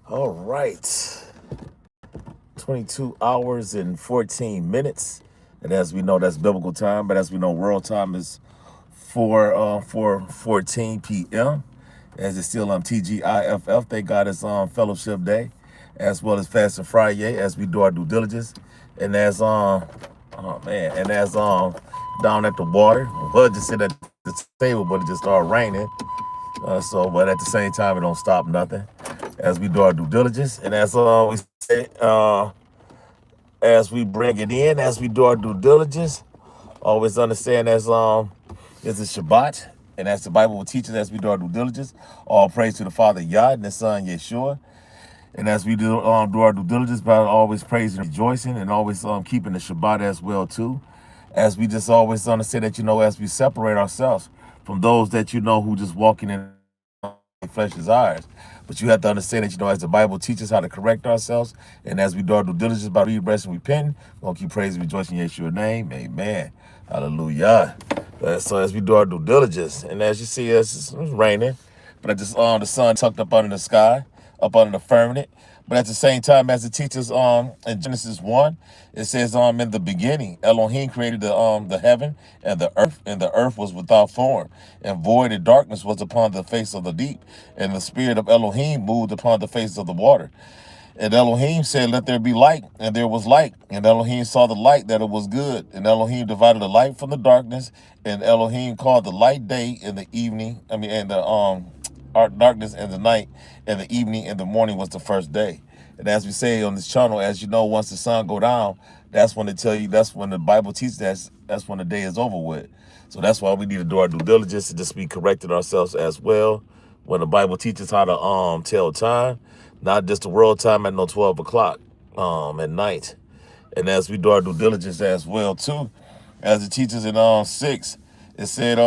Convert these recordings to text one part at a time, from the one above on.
All right. 22 hours and 14 minutes. And as we know, that's biblical time. But as we know, world time is 4:14 p.m. As it's still on TGIFF. Thank God it's on Fellowship Day, as well as Fasting Friday, as we do our due diligence. And as oh man, and as down at the water, well, just sit at the table, but it just started raining. But at the same time, it don't stop nothing as we do our due diligence. And as we say, as we bring it in, as we do our due diligence, always understand it's a Shabbat, and as the Bible will teach us as we do our due diligence, all praise to the Father Yah and the Son Yeshua. And as we do our due diligence, by always praising and rejoicing, and always keeping the Shabbat as well too. As we just always understand that, as we separate ourselves from those that who just walking in flesh desires. But you have to understand that, as the Bible teaches how to correct ourselves, and as we do our due diligence by reading, rest, and repenting, we're going to keep praising, rejoicing in Yeshua's name. Amen. Hallelujah. So as we do our due diligence, and as you see, it's raining, but just the sun tucked up under the sky, up under the firmament. But at the same time, as it teaches in Genesis 1, it says in the beginning, Elohim created the heaven and the earth was without form, and void and darkness was upon the face of the deep, and the spirit of Elohim moved upon the face of the water. And Elohim said, "Let there be light," and there was light. And Elohim saw the light that it was good. And Elohim divided the light from the darkness. And Elohim called the light day, and the evening, and the darkness and the night, and the evening and the morning was the first day. And as we say on this channel, as you know, once the sun go down, that's when they tell you, that's when the Bible teaches that's when the day is over with. So that's why we need to do our due diligence and just be correcting ourselves as well. When the Bible teaches how to tell time, not just the world time at 12 o'clock at night. And as we do our due diligence as well too, as it teaches in 6, it said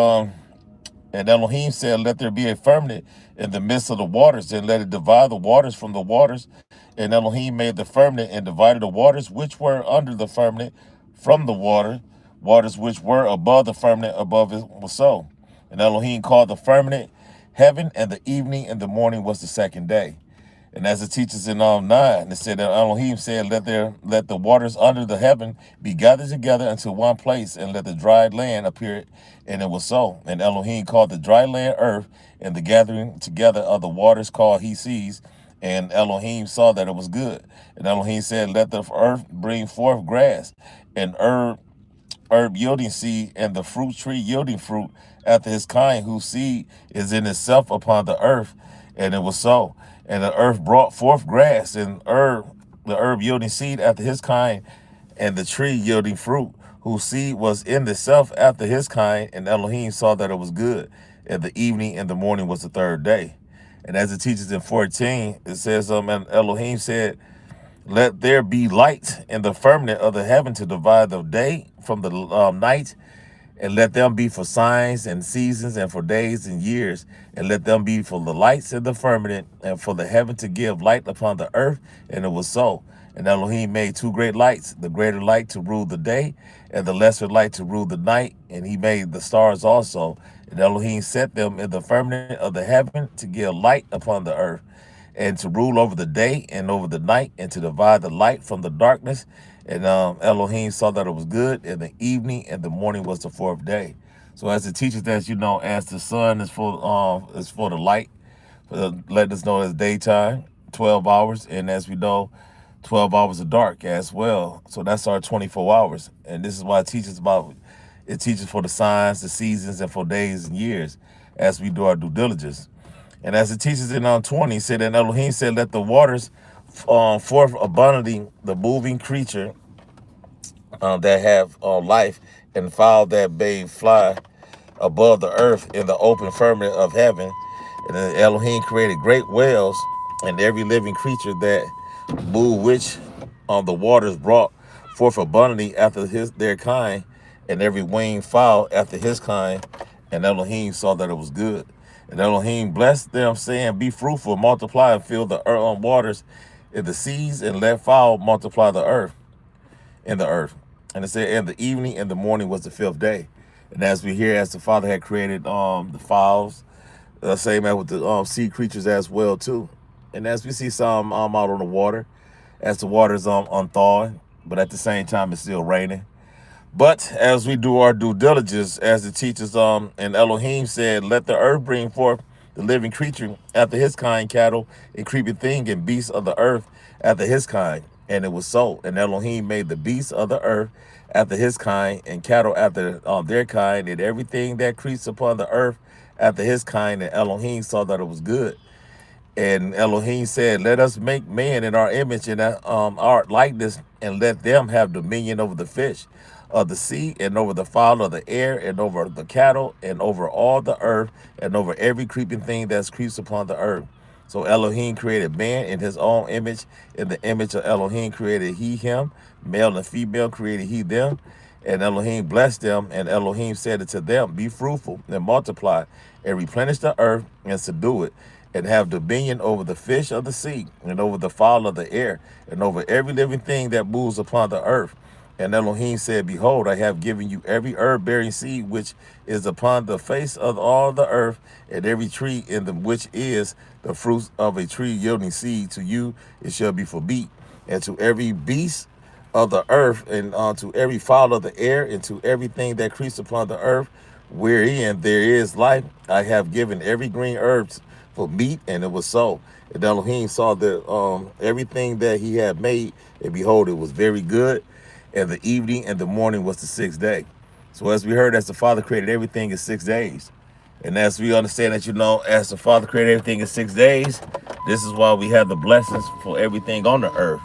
and Elohim said, "Let there be a firmament in the midst of the waters, and let it divide the waters from the waters." And Elohim made the firmament and divided the waters which were under the firmament from the waters which were above the firmament above it was so. And Elohim called the firmament heaven, and the evening and the morning was the second day. And as it teaches in 9, it said that Elohim said, let the waters under the heaven be gathered together into one place, and let the dry land appear. And it was so. And Elohim called the dry land earth, and the gathering together of the waters called he seas. And Elohim saw that it was good. And Elohim said, let the earth bring forth grass, and herb yielding seed, and the fruit tree yielding fruit after his kind, whose seed is in itself upon the earth. And it was so. And the earth brought forth grass, and the herb yielding seed after his kind, and the tree yielding fruit, whose seed was in itself after his kind. And Elohim saw that it was good. And the evening and the morning was the third day. And as it teaches in 14, it says, and Elohim said, let there be light in the firmament of the heaven to divide the day from the night, and let them be for signs and seasons and for days and years, and let them be for the lights in the firmament and for the heaven to give light upon the earth. And it was so. And Elohim made 2 great lights, the greater light to rule the day, and the lesser light to rule the night. And he made the stars also. And Elohim set them in the firmament of the heaven to give light upon the earth, and to rule over the day and over the night, and to divide the light from the darkness. And Elohim saw that it was good, and the evening and the morning was the 4th day. So as it teaches that, as the sun is for the light, let us know it's daytime, 12 hours, and as we know, 12 hours of dark as well. So that's our 24 hours. And this is why it teaches for the signs, the seasons, and for days and years as we do our due diligence. And as it teaches in 20, it said, and Elohim said, let the waters forth abundantly the moving creature that have life, and fowl that may fly above the earth in the open firmament of heaven. And then Elohim created great whales, and every living creature that move, which on the waters brought forth abundantly after their kind, and every winged fowl after his kind. And Elohim saw that it was good. And Elohim blessed them, saying, be fruitful, multiply, and fill the waters in the seas, and let fowl multiply the earth in the earth. And it said, and the evening and the morning was the 5th day. And as we hear, as the Father had created the fowls, same as with the sea creatures as well too. And as we see some out on the water, as the water's unthawing, but at the same time it's still raining. But as we do our due diligence, as the teachers and Elohim said, let the earth bring forth the living creature after his kind, cattle and creeping thing and beasts of the earth after his kind. And it was so. And Elohim made the beasts of the earth after his kind, and cattle after their kind, and everything that creeps upon the earth after his kind. And Elohim saw that it was good. And Elohim said, let us make man in our image and our likeness, and let them have dominion over the fish of the sea, and over the fowl of the air, and over the cattle, and over all the earth, and over every creeping thing that creeps upon the earth. So Elohim created man in his own image. In the image of Elohim created he him. Male and female created he them. And Elohim blessed them, and Elohim said unto them, be fruitful and multiply, and replenish the earth and subdue it, and have dominion over the fish of the sea, and over the fowl of the air, and over every living thing that moves upon the earth. And Elohim said, behold, I have given you every herb-bearing seed which is upon the face of all the earth, and every tree in the which is the fruit of a tree yielding seed. To you it shall be for meat, and to every beast of the earth, and to every fowl of the air, and to everything that creeps upon the earth, wherein there is life, I have given every green herb for meat. And it was so. And Elohim saw that everything that he had made, and behold, it was very good. And the evening and the morning was the sixth day. So as we heard, as the Father created everything in 6 days. And as we understand that, as the Father created everything in 6 days, this is why we have the blessings for everything on the earth.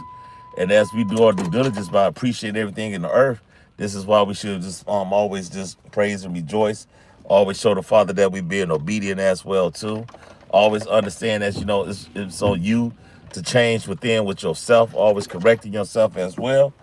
And as we do our due diligence by appreciating everything in the earth, this is why we should just always just praise and rejoice. Always show the Father that we're being obedient as well too. Always understand that it's on you to change within with yourself. Always correcting yourself as well.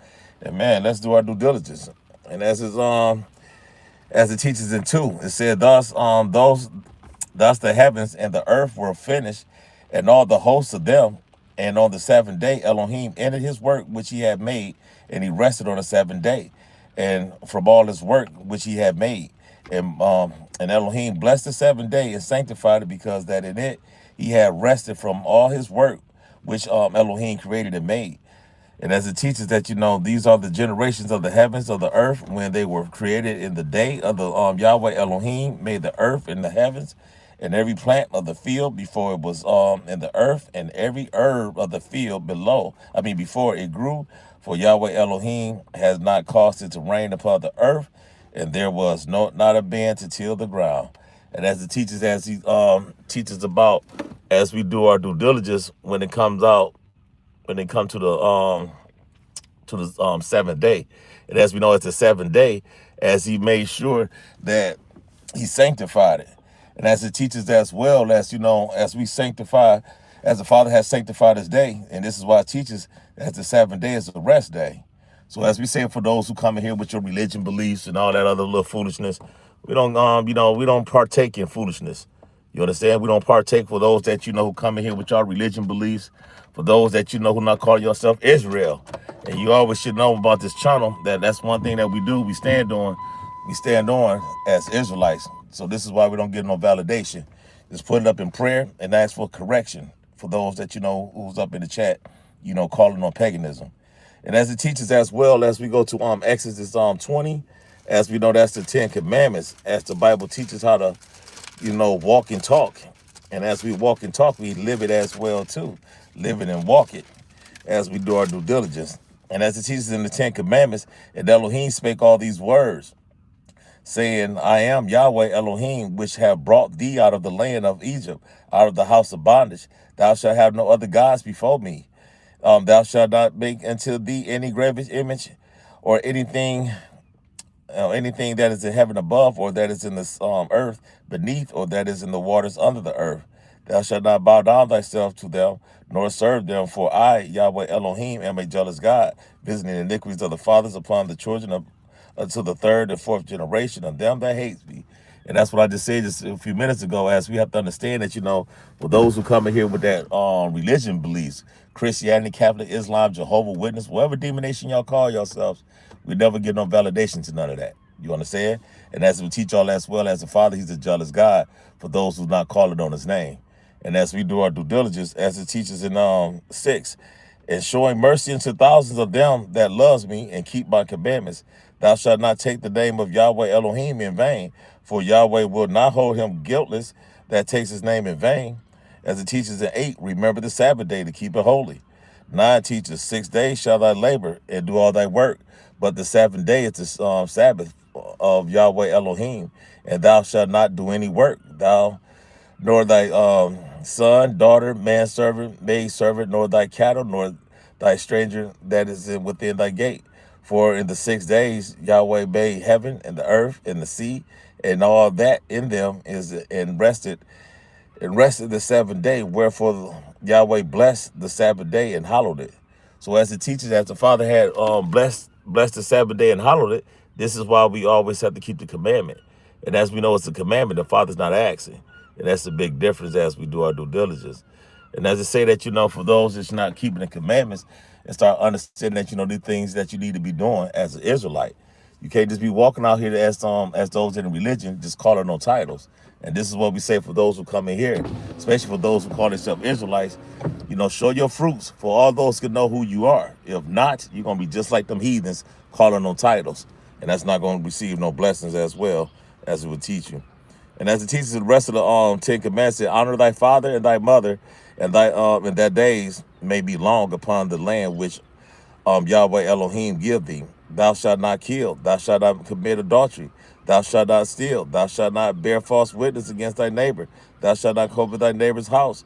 And man, let's do our due diligence. And as it teaches in 2, it said, thus the heavens and the earth were finished, and all the hosts of them. And on the 7th day, Elohim ended his work which he had made, and he rested on the 7th day, and from all his work which he had made. And Elohim blessed the 7th day and sanctified it, because that in it he had rested from all his work which Elohim created and made. And as it teaches that, these are the generations of the heavens of the earth when they were created in the day of the Yahweh Elohim made the earth and the heavens, and every plant of the field before it was in the earth, and every herb of the field before it grew. For Yahweh Elohim has not caused it to rain upon the earth, and there was not a man to till the ground. And as it teaches, as he teaches about, as we do our due diligence when it comes to the 7th day. And as we know, it's the 7th day, as he made sure that he sanctified it. And as it teaches as well, as we sanctify, as the Father has sanctified his day, and this is why it teaches that the 7th day is a rest day. So as we say, for those who come in here with your religion beliefs and all that other little foolishness, we don't we don't partake in foolishness. You understand? We don't partake for those that who come in here with your religion beliefs, for those that who not call yourself Israel. And you always should know about this channel that's one thing that we do. We stand on as Israelites. So this is why we don't get no validation. Just put it up in prayer and ask for correction for those that who's up in the chat, calling on paganism. And as it teaches as well, as we go to Exodus 20, as we know, that's the 10 Commandments, as the Bible teaches how to walk and talk. And as we walk and talk, we live it as well too. Live it and walk it as we do our due diligence. And as it teaches in the 10 Commandments, and Elohim spake all these words, saying, I am Yahweh Elohim, which have brought thee out of the land of Egypt, out of the house of bondage. Thou shalt have no other gods before me. Thou shalt not make unto thee any graven image, or anything that is in heaven above, or that is in the earth beneath, or that is in the waters under the earth. Thou shalt not bow down thyself to them, nor serve them, for I, Yahweh Elohim, am a jealous God, visiting iniquities of the fathers upon the children unto the 3rd and 4th generation of them that hate me. And that's what I just said just a few minutes ago, as we have to understand that, for those who come in here with that religion beliefs, Christianity, Catholic, Islam, Jehovah's Witness, whatever denomination y'all call yourselves, we never get no validation to none of that. You understand? And as we teach y'all as well, as the Father, he's a jealous God for those who not calling on his name. And as we do our due diligence, as it teaches in 6, and showing mercy unto thousands of them that loves me and keep my commandments, thou shalt not take the name of Yahweh Elohim in vain, for Yahweh will not hold him guiltless that takes his name in vain. As it teaches in 8, remember the Sabbath day to keep it holy. 9 teaches, 6 days shall thy labor and do all thy work, but the 7th day is the Sabbath of Yahweh Elohim, and thou shalt not do any work, thou nor thy son, daughter, manservant, maidservant, nor thy cattle, nor thy stranger that is within thy gate. For in the 6 days Yahweh made heaven and the earth and the sea, and all that in them is and rested the 7th day. Wherefore Yahweh blessed the Sabbath day and hallowed it. So as it teaches, as the Father had blessed the Sabbath day and hallowed it, this is why we always have to keep the commandment. And as we know it's a commandment, the Father's not asking. And that's the big difference as we do our due diligence. And as I say that, for those that's not keeping the commandments and start understanding that, the things that you need to be doing as an Israelite. You can't just be walking out here as those in religion, just calling on titles. And this is what we say for those who come in here, especially for those who call themselves Israelites, show your fruits for all those can know who you are. If not, you're going to be just like them heathens calling on titles. And that's not going to receive no blessings as well as it would teach you. And as it teaches the rest of the 10 commandments, it honor thy father and thy mother, and that days may be long upon the land which Yahweh Elohim give thee. Thou shalt not kill, thou shalt not commit adultery, thou shalt not steal, thou shalt not bear false witness against thy neighbor, thou shalt not covet thy neighbor's house,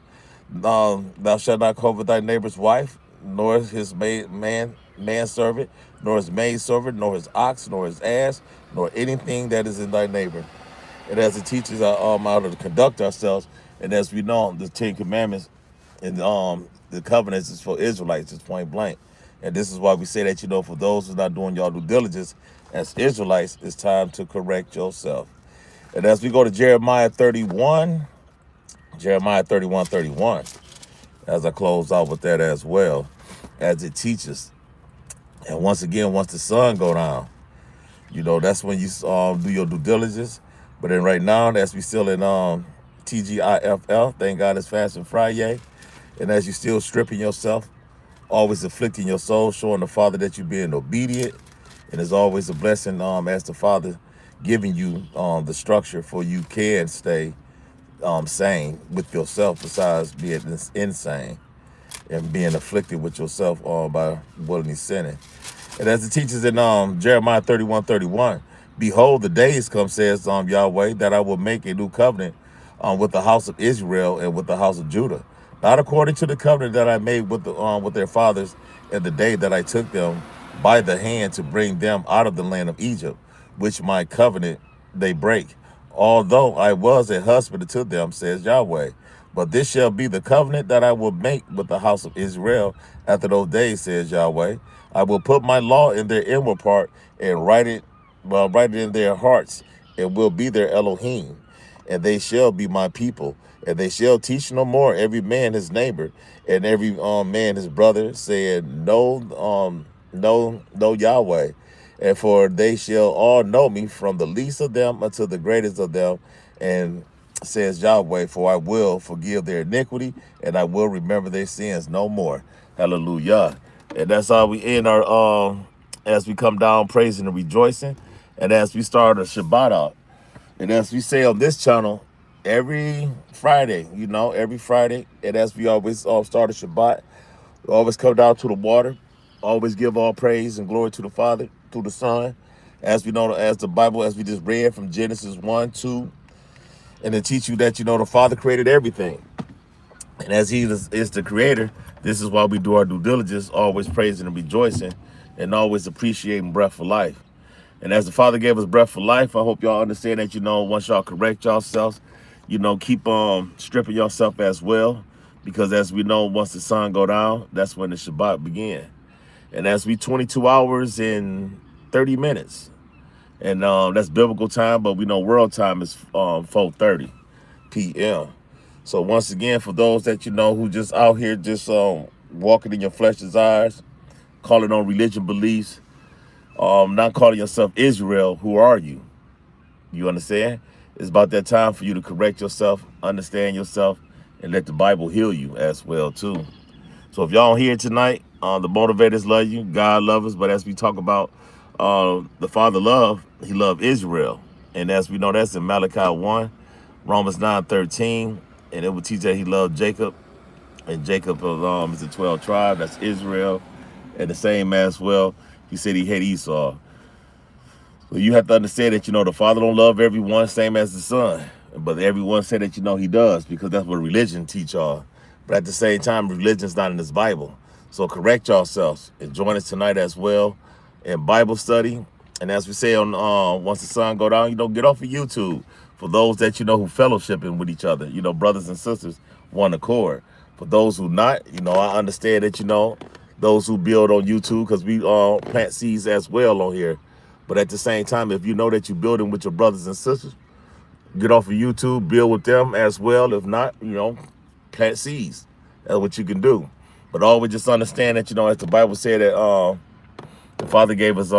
thou shalt not covet thy neighbor's wife, nor his manservant, nor his maidservant, nor his ox, nor his ass, nor anything that is in thy neighbor. And as it teaches how to conduct ourselves, and as we know, the 10 Commandments and the covenants is for Israelites, it's point blank. And this is why we say that, for those who's not doing y'all due diligence as Israelites, it's time to correct yourself. And as we go to Jeremiah 31, as I close out with that as well, as it teaches. And once again, once the sun go down, that's when you do your due diligence. But then right now, as we still in TGIFL, thank God it's Fasting Friday. And as you still stripping yourself, always afflicting your soul, showing the Father that you're being obedient. And it's always a blessing as the Father giving you the structure for you can stay sane with yourself besides being insane and being afflicted with yourself by willingly sinning. And as it teaches in Jeremiah 31:31, behold, the days come, says Yahweh, that I will make a new covenant with the house of Israel and with the house of Judah, not according to the covenant that I made with their fathers in the day that I took them by the hand to bring them out of the land of Egypt, which my covenant they break, although I was a husband to them, says Yahweh. But this shall be the covenant that I will make with the house of Israel after those days, says Yahweh. I will put my law in their inward part and write it in their hearts, and will be their Elohim. And they shall be my people, and they shall teach no more every man his neighbor, and every man his brother, saying, know Yahweh. And for they shall all know me, from the least of them unto the greatest of them. And says Yahweh, for I will forgive their iniquity, and I will remember their sins no more. Hallelujah. And that's how we end our as we come down praising and rejoicing, and as we start a Shabbat out. And as we say on this channel, every Friday, and as we always start a Shabbat, we always come down to the water, always give all praise and glory to the Father, through the Son, as we know, as the Bible, as we just read from Genesis 1, 2, and to teach you that, the Father created everything. And as he is the creator, this is why we do our due diligence, always praising and rejoicing, and always appreciating breath for life. And as the Father gave us breath for life, I hope y'all understand that, once y'all correct yourselves, keep stripping yourself as well. Because as we know, once the sun go down, that's when the Shabbat begin. And as we 22 hours and 30 minutes. And that's biblical time, but we know world time is 4:30 p.m. So once again, for those that who just out here just walking in your flesh desires, calling on religion beliefs, not calling yourself Israel, who are you? You understand? It's about that time for you to correct yourself, understand yourself, and let the Bible heal you as well too. So if y'all here tonight, the motivators love you, God loves us. But as we talk about the Father love, he loved Israel. And as we know, that's in Malachi 1, Romans 9:13. And it will teach that he loved Jacob. And Jacob is the 12 tribe, that's Israel. And the same as well, he said he hated Esau. So you have to understand that, the Father don't love everyone, same as the Son. But everyone said that, he does, because that's what religion teach y'all. But at the same time, religion's not in this Bible. So correct yourselves and join us tonight as well in Bible study. And as we say on once the sun go down, get off of YouTube. For those that who fellowshipping with each other, brothers and sisters, one accord. For those who not, I understand that those who build on YouTube, because we plant seeds as well on here. But at the same time, if you know that you're building with your brothers and sisters, get off of YouTube, build with them as well. If not, plant seeds. That's what you can do. But always just understand that, as the Bible said that the Father gave us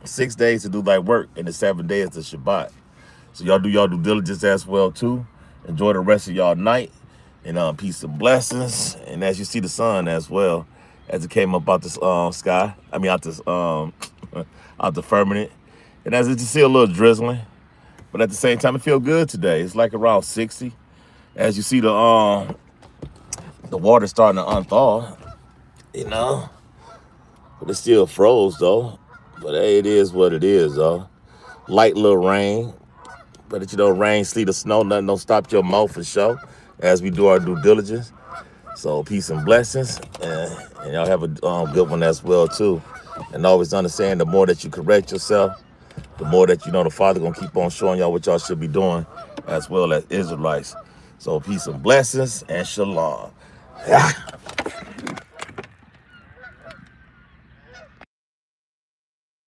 6 days to do thy work, and the 7th day is the Shabbat. So y'all do y'all due diligence as well too. Enjoy the rest of y'all night, and peace and blessings. And as you see the sun as well, as it came up out the sky, out this out the firmament, and as you see a little drizzling, but at the same time it feel good today. It's like around 60. As you see the water starting to unthaw, but it's still froze though. But hey, it is what it is though. Light little rain, but rain, sleet, or snow, nothing don't stop your mouth for sure. As we do our due diligence. So peace and blessings, and y'all have a good one as well too. And always understand, the more that you correct yourself, the more that the Father gonna keep on showing y'all what y'all should be doing, as well as Israelites. So peace and blessings and shalom.